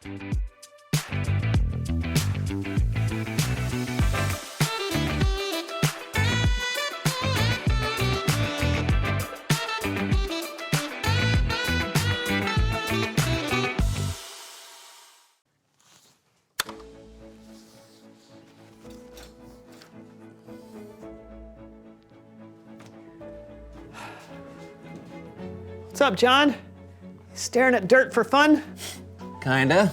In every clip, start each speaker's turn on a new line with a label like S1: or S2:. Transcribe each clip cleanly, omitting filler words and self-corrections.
S1: What's up, John? Staring at dirt for fun?
S2: Kinda.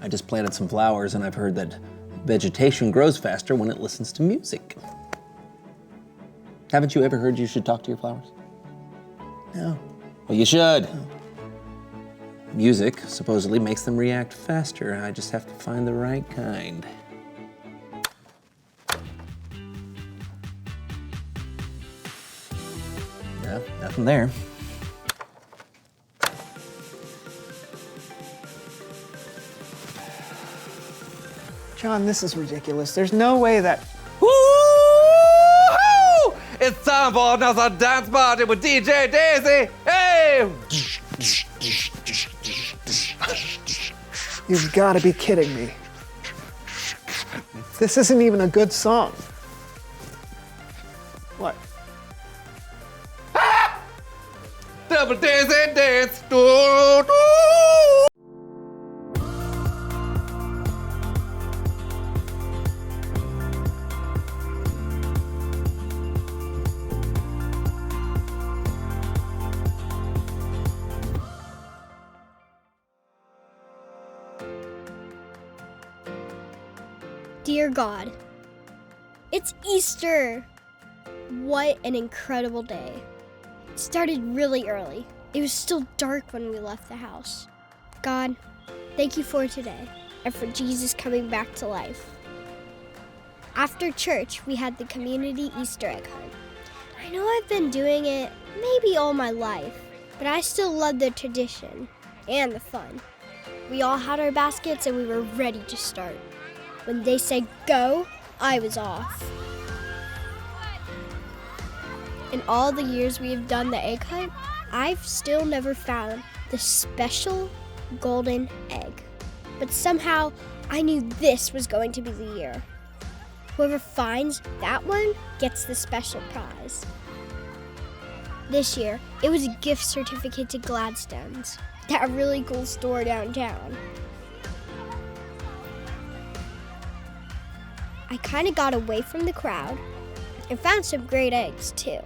S2: I just planted some flowers and I've heard that vegetation grows faster when it listens to music. Haven't you ever heard you should talk to your flowers?
S1: No.
S2: Well, you should. Music supposedly makes them react faster. I just have to find the right kind. No, nothing there.
S1: John, this is ridiculous. There's no way that...
S3: Woo-hoo! It's time for another dance party with DJ Daisy. Hey!
S1: You've got to be kidding me. This isn't even a good song. What?
S3: Double Daisy dance. Do, do.
S4: Dear God, it's Easter! What an incredible day. It started really early. It was still dark when we left the house. God, thank you for today and for Jesus coming back to life. After church, we had the community Easter egg hunt. I know I've been doing it maybe all my life, but I still love the tradition and the fun. We all had our baskets and we were ready to start. When they said go, I was off. In all the years we have done the egg hunt, I've still never found the special golden egg. But somehow, I knew this was going to be the year. Whoever finds that one gets the special prize. This year, it was a gift certificate to Gladstone's, that really cool store downtown. I kind of got away from the crowd and found some great eggs too.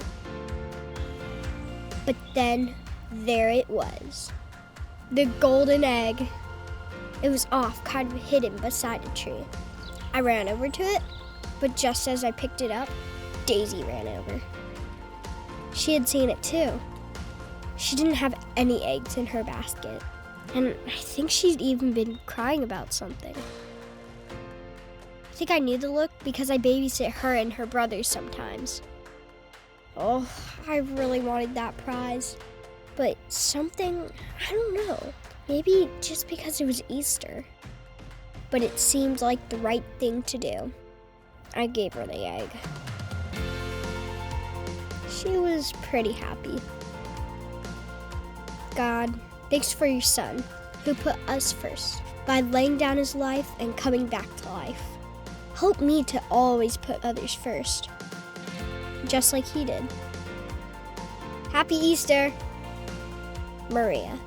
S4: But then there it was, the golden egg. It was off, kind of hidden beside a tree. I ran over to it, but just as I picked it up, Daisy ran over. She had seen it too. She didn't have any eggs in her basket, and I think she'd even been crying about something. I think I knew the look because I babysit her and her brothers sometimes. Oh, I really wanted that prize. But something, I don't know, maybe just because it was Easter. But it seemed like the right thing to do. I gave her the egg. She was pretty happy. God, thanks for your son, who put us first by laying down his life and coming back to life. Help me to always put others first, just like he did. Happy Easter, Maria.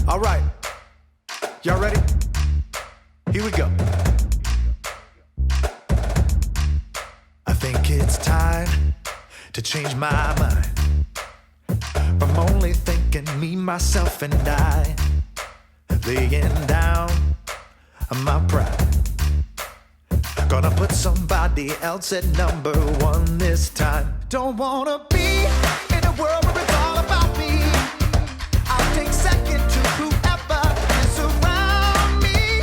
S5: All right, y'all ready? Here we go. I think it's time to change my mind from only thinking me, myself, and I, laying down my pride. Gonna put somebody else at number one this time. Don't wanna be in a world where it's all about me. I'll take second to whoever is around me.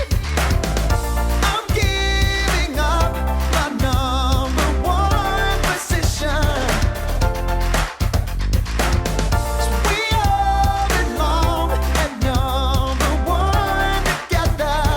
S5: I'm giving up my number one position. So we all belong at number one together.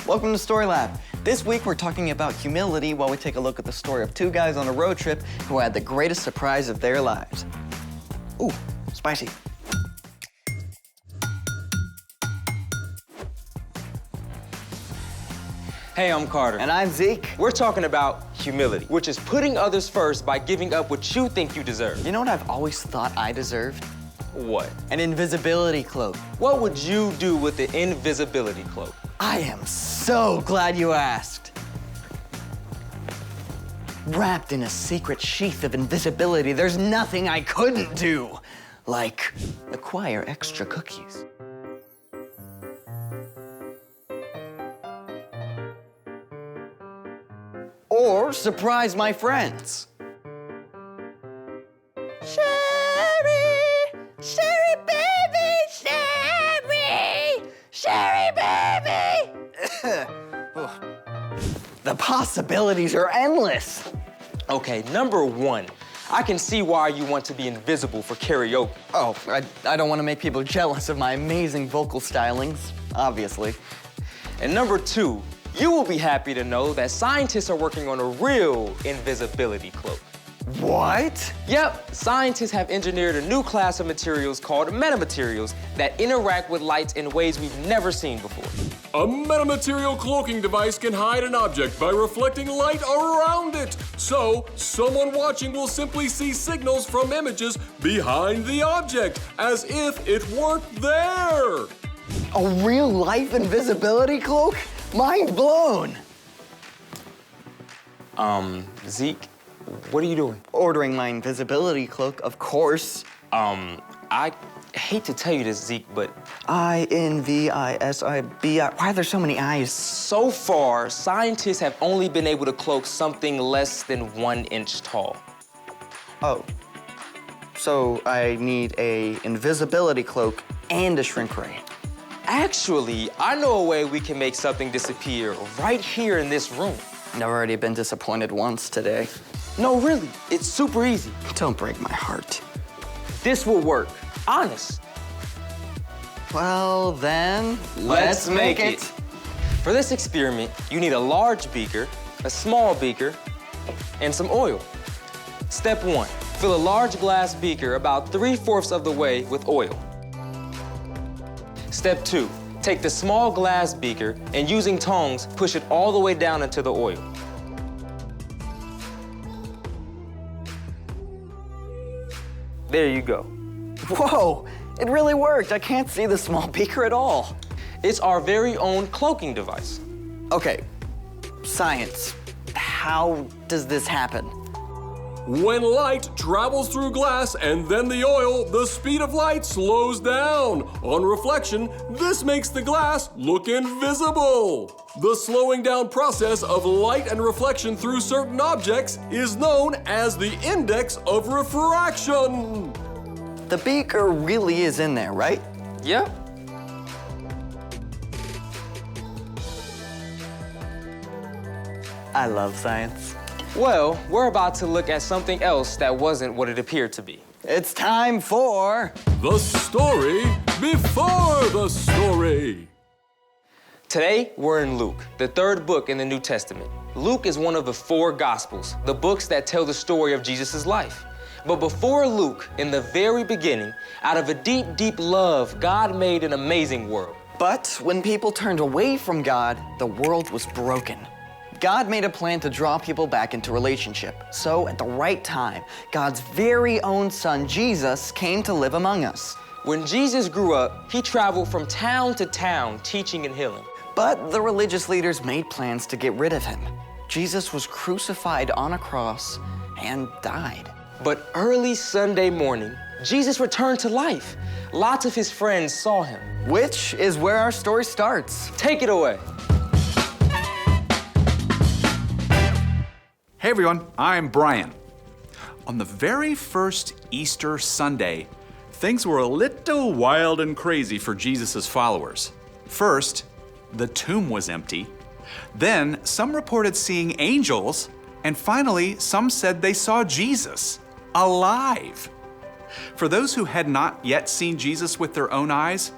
S6: Welcome to Story Lab. This week we're talking about humility while we take a look at the story of two guys on a road trip who had the greatest surprise of their lives. Ooh, spicy.
S7: Hey, I'm Carter.
S6: And I'm Zeke.
S7: We're talking about humility, which is putting others first by giving up what you think you deserve.
S6: You know what I've always thought I deserved?
S7: What?
S6: An invisibility cloak.
S7: What would you do with the invisibility cloak?
S6: I am so glad you asked. Wrapped in a secret sheath of invisibility, there's nothing I couldn't do. Like acquire extra cookies. Or surprise my friends. Sherry, Sherry baby, Sherry, Sherry baby. The possibilities are endless.
S7: Okay, number one, I can see why you want to be invisible for karaoke.
S6: Oh, I don't want to make people jealous of my amazing vocal stylings, obviously.
S7: And number two, you will be happy to know that scientists are working on a real invisibility cloak.
S6: What?
S7: Yep, scientists have engineered a new class of materials called metamaterials that interact with light in ways we've never seen before.
S8: A metamaterial cloaking device can hide an object by reflecting light around it. So, someone watching will simply see signals from images behind the object, as if it weren't there.
S6: A real-life invisibility cloak? Mind blown.
S7: Zeke, what are you doing?
S6: Ordering my invisibility cloak, of course.
S7: I hate to tell you this, Zeke, but
S6: I-N-V-I-S-I-B-I. Why are there so many I's?
S7: so far, scientists have only been able to cloak something less than 1 inch tall.
S6: Oh. So I need a invisibility cloak and a shrink ray.
S7: Actually, I know a way we can make something disappear right here in this room.
S6: I've already been disappointed once today.
S7: No, really, it's super easy.
S6: Don't break my heart.
S7: This will work, honest.
S6: Well, then,
S7: Let's make it. For this experiment, you need a large beaker, a small beaker, and some oil. Step 1, fill a large glass beaker about 3/4 of the way with oil. Step 2, take the small glass beaker and using tongs, push it all the way down into the oil. There you go.
S6: Whoa, it really worked. I can't see the small beaker at all.
S7: It's our very own cloaking device.
S6: Okay, science. How does this happen?
S8: When light travels through glass and then the oil, the speed of light slows down. On reflection, this makes the glass look invisible. The slowing down process of light and reflection through certain objects is known as the index of refraction.
S6: The beaker really is in there, right?
S7: Yep.
S6: I love science.
S7: Well, we're about to look at something else that wasn't what it appeared to be.
S6: It's time for...
S8: The story before the story.
S7: Today, we're in Luke, the 3rd book in the New Testament. Luke is one of the 4 Gospels, the books that tell the story of Jesus' life. But before Luke, in the very beginning, out of a deep, deep love, God made an amazing world.
S6: But when people turned away from God, the world was broken. God made a plan to draw people back into relationship. So at the right time, God's very own son, Jesus, came to live among us.
S7: When Jesus grew up, he traveled from town to town, teaching and healing.
S6: But the religious leaders made plans to get rid of him. Jesus was crucified on a cross and died.
S7: But early Sunday morning, Jesus returned to life. Lots of his friends saw him.
S6: Which is where our story starts.
S7: Take it away.
S9: Hey everyone, I'm Brian. On the very first Easter Sunday, things were a little wild and crazy for Jesus' followers. First, the tomb was empty. Then, some reported seeing angels. And finally, some said they saw Jesus, alive. For those who had not yet seen Jesus with their own eyes,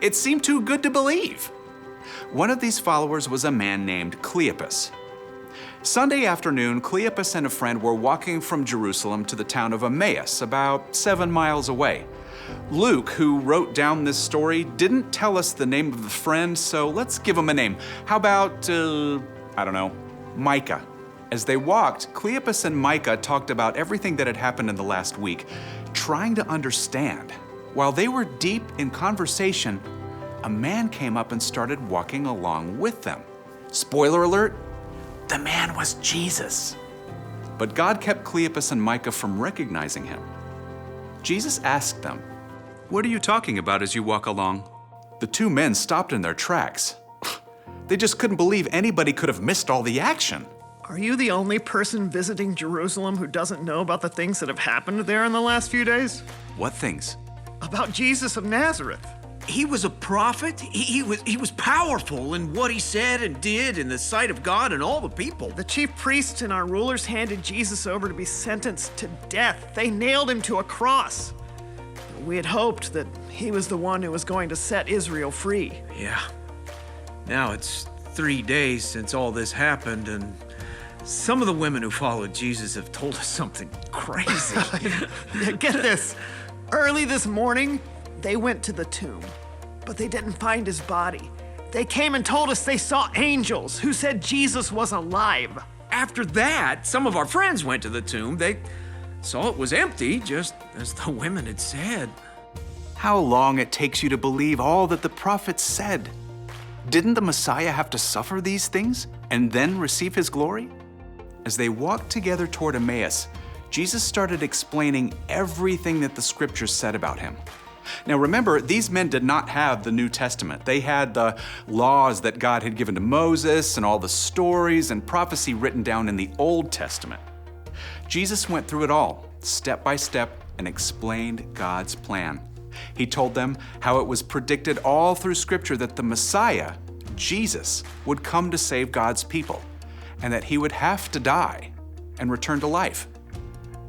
S9: it seemed too good to believe. One of these followers was a man named Cleopas. Sunday afternoon, Cleopas and a friend were walking from Jerusalem to the town of Emmaus, about 7 miles away. Luke, who wrote down this story, didn't tell us the name of the friend, so let's give him a name. How about, Micah. As they walked, Cleopas and Micah talked about everything that had happened in the last week, trying to understand. While they were deep in conversation, a man came up and started walking along with them. Spoiler alert, the man was Jesus. But God kept Cleopas and Micah from recognizing him. Jesus asked them, "What are you talking about as you walk along?" The two men stopped in their tracks. They just couldn't believe anybody could have missed all the action.
S1: Are you the only person visiting Jerusalem who doesn't know about the things that have happened there in the last few days?
S9: What things?
S1: About Jesus of Nazareth.
S10: He was a prophet. He was powerful in what he said and did in the sight of God and all the people.
S1: The chief priests and our rulers handed Jesus over to be sentenced to death. They nailed him to a cross. We had hoped that he was the one who was going to set Israel free.
S10: Yeah. Now it's 3 days since all this happened, and some of the women who followed Jesus have told us something crazy.
S1: Get this. Early this morning, they went to the tomb, but they didn't find his body. They came and told us they saw angels who said Jesus was alive.
S10: After that, some of our friends went to the tomb. They saw it was empty, just as the women had said.
S9: How long it takes you to believe all that the prophets said. Didn't the Messiah have to suffer these things and then receive his glory? As they walked together toward Emmaus, Jesus started explaining everything that the scriptures said about him. Now remember, these men did not have the New Testament. They had the laws that God had given to Moses and all the stories and prophecy written down in the Old Testament. Jesus went through it all, step by step, and explained God's plan. He told them how it was predicted all through Scripture that the Messiah, Jesus, would come to save God's people, and that he would have to die and return to life.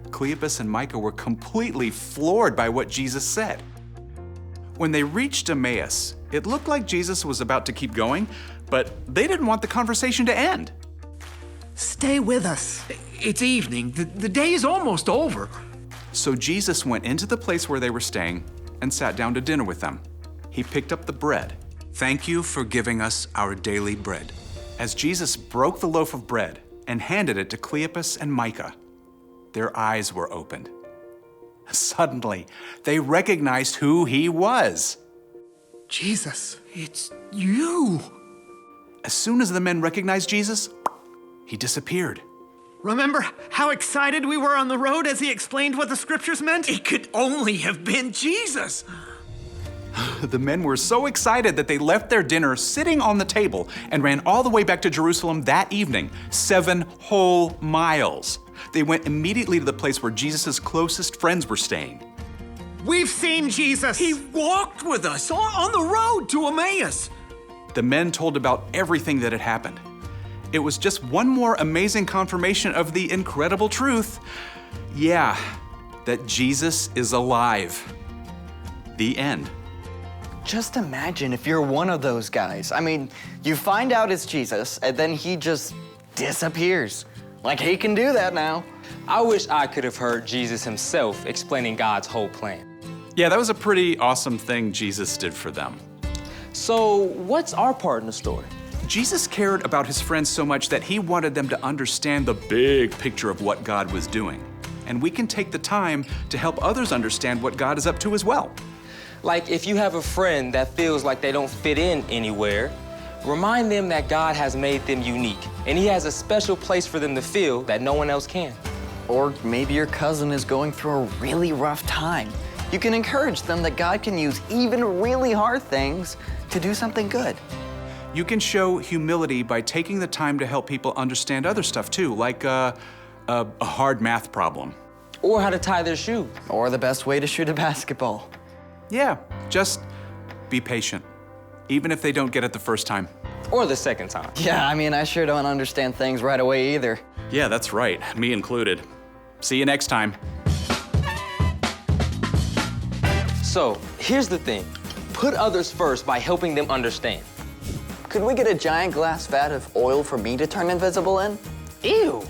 S9: Cleopas and Micah were completely floored by what Jesus said. When they reached Emmaus, it looked like Jesus was about to keep going, but they didn't want the conversation to end.
S1: Stay with us.
S10: It's evening. The day is almost over.
S9: So Jesus went into the place where they were staying and sat down to dinner with them. He picked up the bread. "Thank you for giving us our daily bread." As Jesus broke the loaf of bread and handed it to Cleopas and Micah, their eyes were opened. Suddenly, they recognized who he was.
S1: Jesus.
S10: It's you.
S9: As soon as the men recognized Jesus, he disappeared.
S1: Remember how excited we were on the road as he explained what the scriptures meant?
S10: It could only have been Jesus.
S9: The men were so excited that they left their dinner sitting on the table and ran all the way back to Jerusalem that evening, 7 whole miles. They went immediately to the place where Jesus' closest friends were staying.
S1: We've seen Jesus.
S10: He walked with us on the road to Emmaus.
S9: The men told about everything that had happened. It was just one more amazing confirmation of the incredible truth. Yeah, that Jesus is alive. The end.
S6: Just imagine if you're one of those guys. I mean, you find out it's Jesus, and then he just disappears. Like, he can do that now.
S7: I wish I could have heard Jesus himself explaining God's whole plan.
S9: Yeah, that was a pretty awesome thing Jesus did for them.
S7: So, what's our part in the story?
S9: Jesus cared about his friends so much that he wanted them to understand the big picture of what God was doing. And we can take the time to help others understand what God is up to as well.
S7: Like, if you have a friend that feels like they don't fit in anywhere, remind them that God has made them unique, and he has a special place for them to feel that no one else can.
S6: Or maybe your cousin is going through a really rough time. You can encourage them that God can use even really hard things to do something good.
S9: You can show humility by taking the time to help people understand other stuff too, like a hard math problem.
S7: Or how to tie their shoe.
S6: Or the best way to shoot a basketball.
S9: Yeah, just be patient, even if they don't get it the first time.
S7: Or the second time.
S6: Yeah, I mean, I sure don't understand things right away either.
S9: Yeah, that's right, me included. See you next time.
S7: So, here's the thing. Put others first by helping them understand.
S6: Could we get a giant glass vat of oil for me to turn invisible in?
S7: Ew.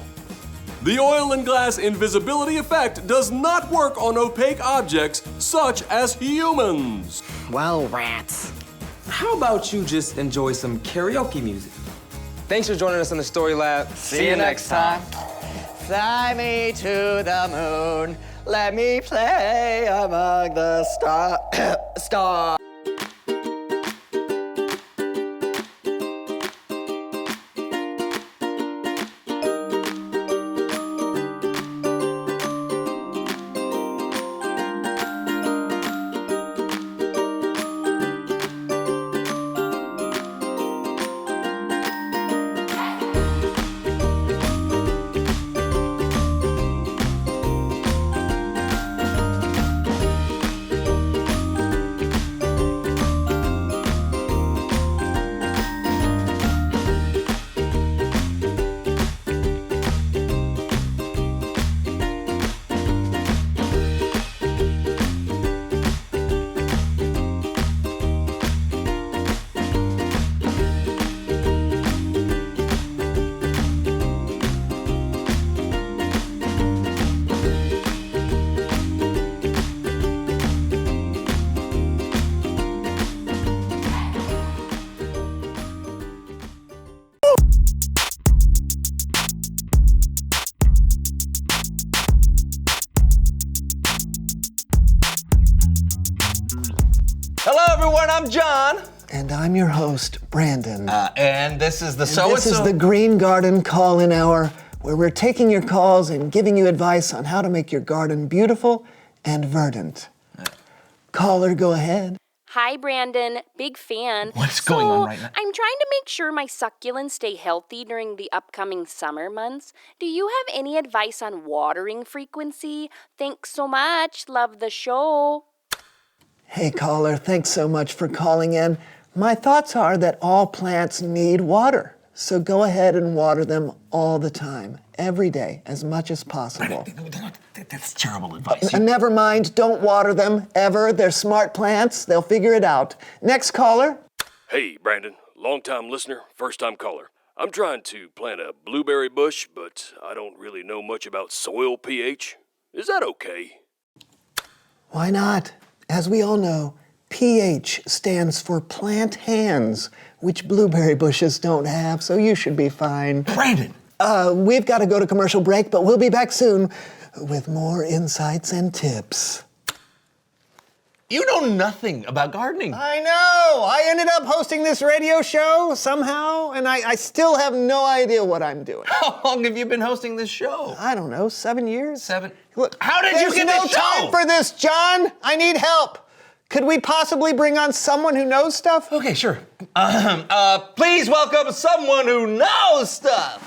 S8: The oil and glass invisibility effect does not work on opaque objects such as humans.
S7: Well, rats. How about you just enjoy some karaoke music? Thanks for joining us on the Story Lab.
S6: See you next time. Fly me to the moon. Let me play among the stars.
S3: Hello, everyone. I'm John.
S11: And I'm your host, Brandon.
S3: And this is the
S11: This is the Green Garden Call-In Hour, where we're taking your calls and giving you advice on how to make your garden beautiful and verdant. Caller, go ahead.
S12: Hi, Brandon. Big fan.
S2: What's going on right now?
S12: I'm trying to make sure my succulents stay healthy during the upcoming summer months. Do you have any advice on watering frequency? Thanks so much. Love the show.
S11: Hey, caller, thanks so much for calling in. My thoughts are that all plants need water. So go ahead and water them all the time, every day, as much as possible.
S2: That's terrible advice.
S11: Never mind, don't water them, ever. They're smart plants. They'll figure it out. Next caller.
S8: Hey, Brandon. Long-time listener, first-time caller. I'm trying to plant a blueberry bush, but I don't really know much about soil pH. Is that okay?
S11: Why not? As we all know, pH stands for plant hands, which blueberry bushes don't have, so you should be fine.
S2: Brandon!
S11: We've got to go to commercial break, but we'll be back soon with more insights and tips.
S2: You know nothing about gardening.
S11: I know! I ended up hosting this radio show somehow, and I still have no idea what I'm doing.
S2: How long have you been hosting this show?
S11: I don't know, 7 years?
S2: 7?
S11: Look,
S2: How did you get
S11: There's
S2: this
S11: no
S2: show?
S11: time for this, John! I need help! Could we possibly bring on someone who knows stuff?
S2: Okay, sure.
S3: Please welcome someone who knows stuff.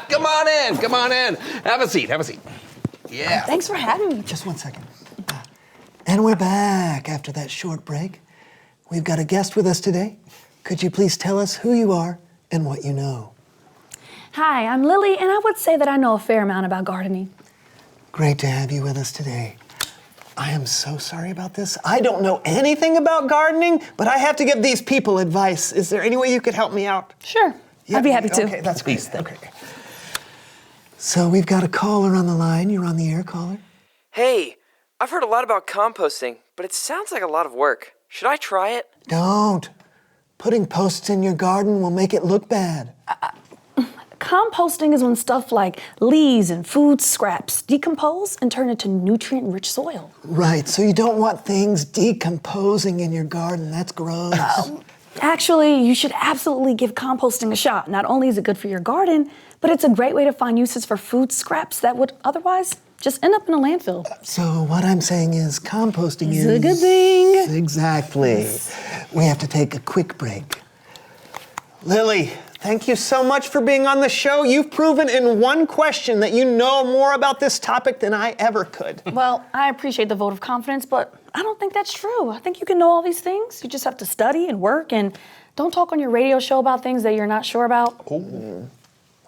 S3: Come on in, come on in. Have a seat, have a seat. Yeah.
S13: Thanks for having me.
S11: Just 1 second. And we're back after that short break. We've got a guest with us today. Could you please tell us who you are and what you know?
S13: Hi, I'm Lily, and I would say that I know a fair amount about gardening.
S11: Great to have you with us today. I am so sorry about this. I don't know anything about gardening, but I have to give these people advice. Is there any way you could help me out?
S13: Sure, I'd be happy to.
S11: Okay, that's great. Okay. So we've got a caller on the line. You're on the air, caller.
S14: Hey, I've heard a lot about composting, but it sounds like a lot of work. Should I try it?
S11: Don't. Putting posts in your garden will make it look bad.
S13: Composting is when stuff like leaves and food scraps decompose and turn into nutrient-rich soil.
S11: Right, so you don't want things decomposing in your garden. That's gross.
S13: Actually, you should absolutely give composting a shot. Not only is it good for your garden, but it's a great way to find uses for food scraps that would otherwise just end up in a landfill.
S11: So what I'm saying is composting
S13: is a good thing.
S11: Exactly. We have to take a quick break. Lily, thank you so much for being on the show. You've proven in one question that you know more about this topic than I ever could.
S13: Well, I appreciate the vote of confidence, but I don't think that's true. I think you can know all these things. You just have to study and work, and don't talk on your radio show about things that you're not sure about.
S11: Well,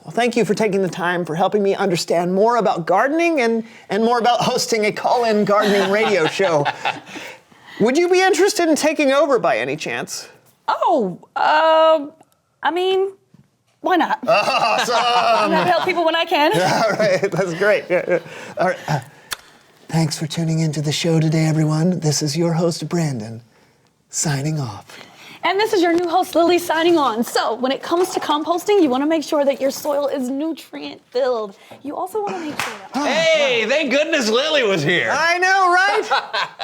S11: Well, thank you for taking the time for helping me understand more about gardening and more about hosting a call-in gardening radio show. Would you be interested in taking over by any chance?
S13: Oh, I mean, why not?
S11: Awesome!
S13: I'm gonna help people when I can.
S11: All right, that's great. All right. Thanks for tuning into the show today, everyone. This is your host, Brandon, signing off.
S13: And this is your new host, Lily, signing on. So when it comes to composting, you want to make sure that your soil is nutrient-filled. You also want to make sure that...
S3: Hey, thank goodness Lily was here.
S11: I know, right?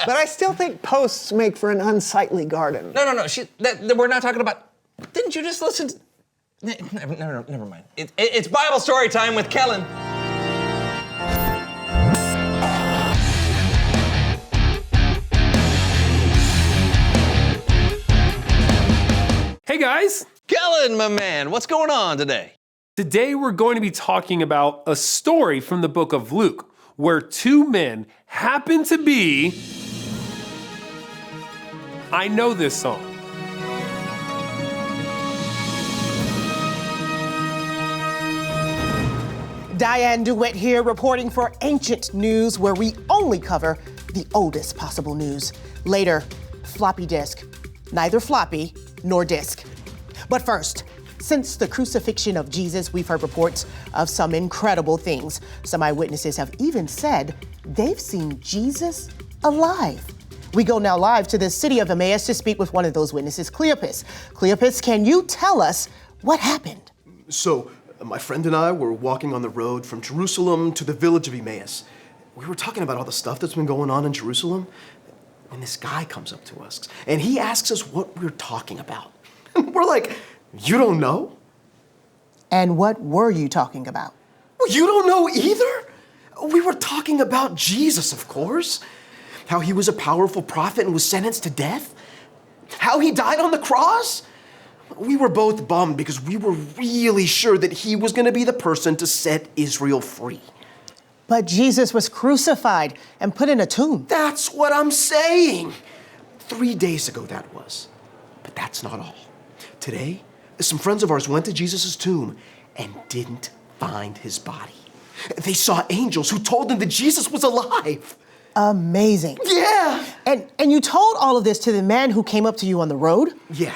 S11: But I still think posts make for an unsightly garden.
S3: No. We're not talking about... Didn't you just listen to... Never mind. It's Bible story time with Kellen.
S8: Hey guys!
S3: Kellen, my man, what's going on today?
S8: Today we're going to be talking about a story from the book of Luke, where two men happen to be... I know this song.
S15: Diane DeWitt here, reporting for Ancient News, where we only cover the oldest possible news. Later, floppy disk. Neither floppy nor disk. But first, since the crucifixion of Jesus, we've heard reports of some incredible things. Some eyewitnesses have even said they've seen Jesus alive. We go now live to the city of Emmaus to speak with one of those witnesses, Cleopas. Cleopas, can you tell us what happened?
S16: So, my friend and I were walking on the road from Jerusalem to the village of Emmaus. We were talking about all the stuff that's been going on in Jerusalem when this guy comes up to us and he asks us what we're talking about. And we're like, you don't know?
S15: And what were you talking about?
S16: Well, you don't know either? We were talking about Jesus, of course. How he was a powerful prophet and was sentenced to death. How he died on the cross. We were both bummed because we were really sure that he was going to be the person to set Israel free.
S15: But Jesus was crucified and put in a tomb.
S16: That's what I'm saying. 3 days ago that was. But that's not all. Today, some friends of ours went to Jesus' tomb and didn't find his body. They saw angels who told them that Jesus was alive.
S15: Amazing.
S16: Yeah.
S15: And you told all of this to the man who came up to you on the road?
S16: Yeah.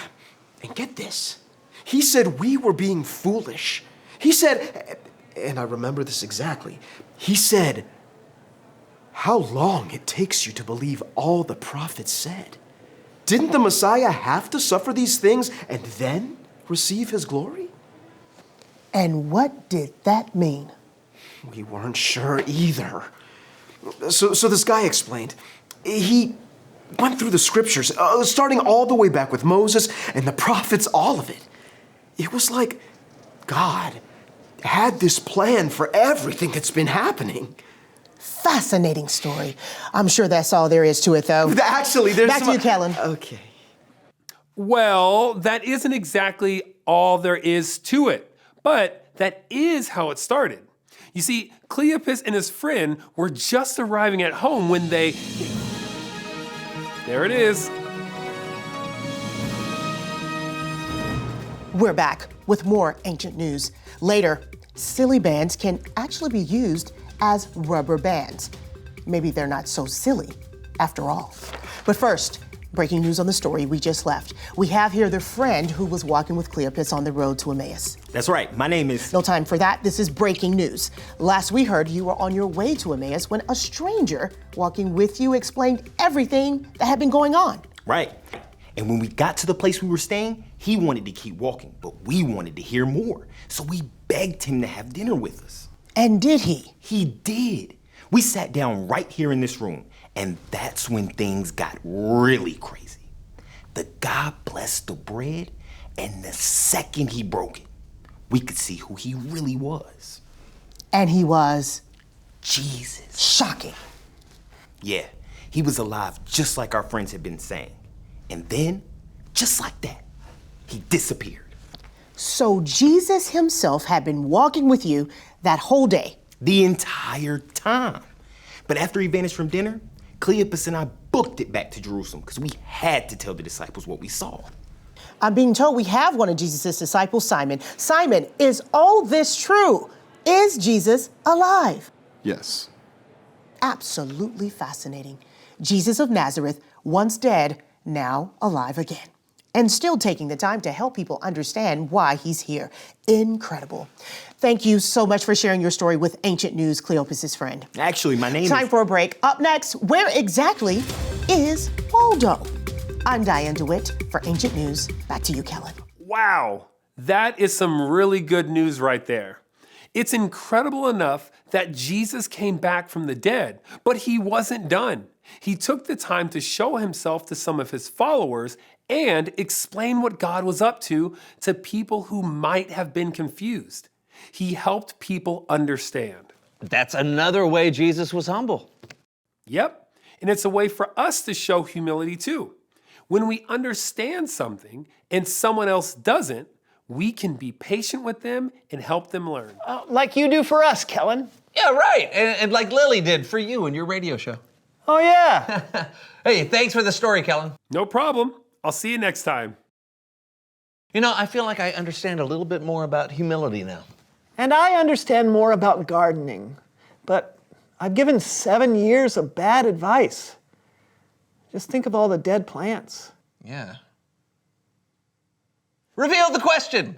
S16: And get this. He said we were being foolish. He said, and I remember this exactly, he said, how long it takes you to believe all the prophets said. Didn't the Messiah have to suffer these things and then receive his glory?
S15: And what did that mean?
S16: We weren't sure either. So this guy explained. He went through the scriptures, starting all the way back with Moses and the prophets, all of it. It was like God had this plan for everything that's been happening.
S15: Fascinating story. I'm sure that's all there is to it, though.
S16: Actually, there's
S15: Back to you, Kellen.
S16: Okay.
S8: Well, that isn't exactly all there is to it, but that is how it started. You see, Cleopas and his friend were just arriving at home when they... There it is.
S15: We're back with more Ancient News. Later, silly bands can actually be used as rubber bands. Maybe they're not so silly after all. But first, breaking news on the story we just left. We have here the friend who was walking with Cleopas on the road to Emmaus.
S17: That's right, my name is...
S15: No time for that, this is breaking news. Last we heard, you were on your way to Emmaus when a stranger walking with you explained everything that had been going on.
S17: Right, and when we got to the place we were staying, he wanted to keep walking, but we wanted to hear more. So we begged him to have dinner with us.
S15: And did he?
S17: He did. We sat down right here in this room, and that's when things got really crazy. The guy blessed the bread, and the second he broke it, we could see who he really was.
S15: And he was?
S17: Jesus.
S15: Shocking.
S17: Yeah, he was alive just like our friends had been saying. And then, just like that, he disappeared.
S15: So Jesus himself had been walking with you that whole day?
S17: The entire time. But after he vanished from dinner, Cleopas and I booked it back to Jerusalem because we had to tell the disciples what we saw.
S15: I'm being told we have one of Jesus' disciples, Simon. Simon, is all this true? Is Jesus alive?
S18: Yes.
S15: Absolutely fascinating. Jesus of Nazareth, once dead, now alive again. And still taking the time to help people understand why he's here. Incredible. Thank you so much for sharing your story with Ancient News, Cleopas' friend.
S17: Actually, my name
S15: Time
S17: is...
S15: for a break. Up next, where exactly is Waldo? I'm Diane DeWitt for Ancient News. Back to you, Kellen.
S8: Wow, that is some really good news right there. It's incredible enough that Jesus came back from the dead, but he wasn't done. He took the time to show himself to some of his followers and explain what God was up to people who might have been confused. He helped people understand.
S2: That's another way Jesus was humble.
S8: Yep, and it's a way for us to show humility too. When we understand something and someone else doesn't, we can be patient with them and help them learn.
S11: Like you do for us, Kellen.
S3: Yeah, right. And like Lily did for you in your radio show.
S11: Oh, yeah.
S3: Hey, thanks for the story, Kellen.
S8: No problem. I'll see you next time.
S3: You know, I feel like I understand a little bit more about humility now.
S11: And I understand more about gardening, but I've given 7 years of bad advice. Just think of all the dead plants.
S3: Yeah. Reveal the question.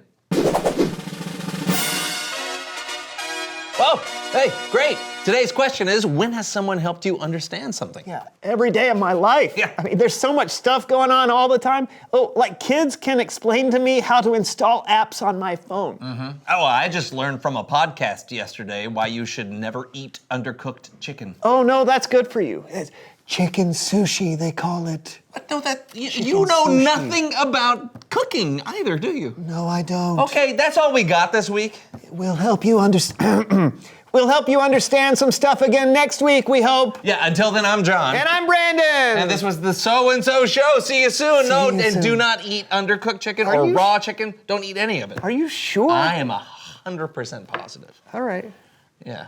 S3: Oh, hey, great. Today's question is, when has someone helped you understand something?
S11: Yeah, every day of my life.
S3: Yeah.
S11: I mean, there's so much stuff going on all the time. Oh, like kids can explain to me how to install apps on my phone.
S3: Mm-hmm. Oh, I just learned from a podcast yesterday why you should never eat undercooked chicken.
S11: Oh, no, that's good for you. It's chicken sushi, they call it.
S3: What? No, you know
S11: sushi.
S3: nothing about cooking either, do you?
S11: No, I don't.
S3: Okay, that's all we got this week.
S11: We'll help you understand. We'll help you understand some stuff again next week, we hope.
S3: Yeah, until then, I'm John.
S11: And I'm Brandon.
S3: And this was the So-and-So Show. See you soon.
S11: See you
S3: Do
S11: soon.
S3: not eat undercooked chicken or raw chicken. Don't eat any of it.
S11: Are you sure?
S3: I am 100% positive.
S11: All right.
S3: Yeah.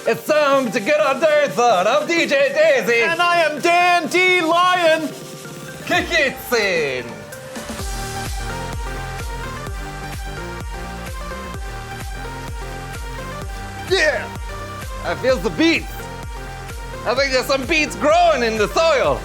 S3: It's time to get a dance on. I'm DJ Daisy.
S11: And I am Dan D. Lion.
S3: Kick it, scene. Yeah, I feel the beats. I think there's some beats growing in the soil.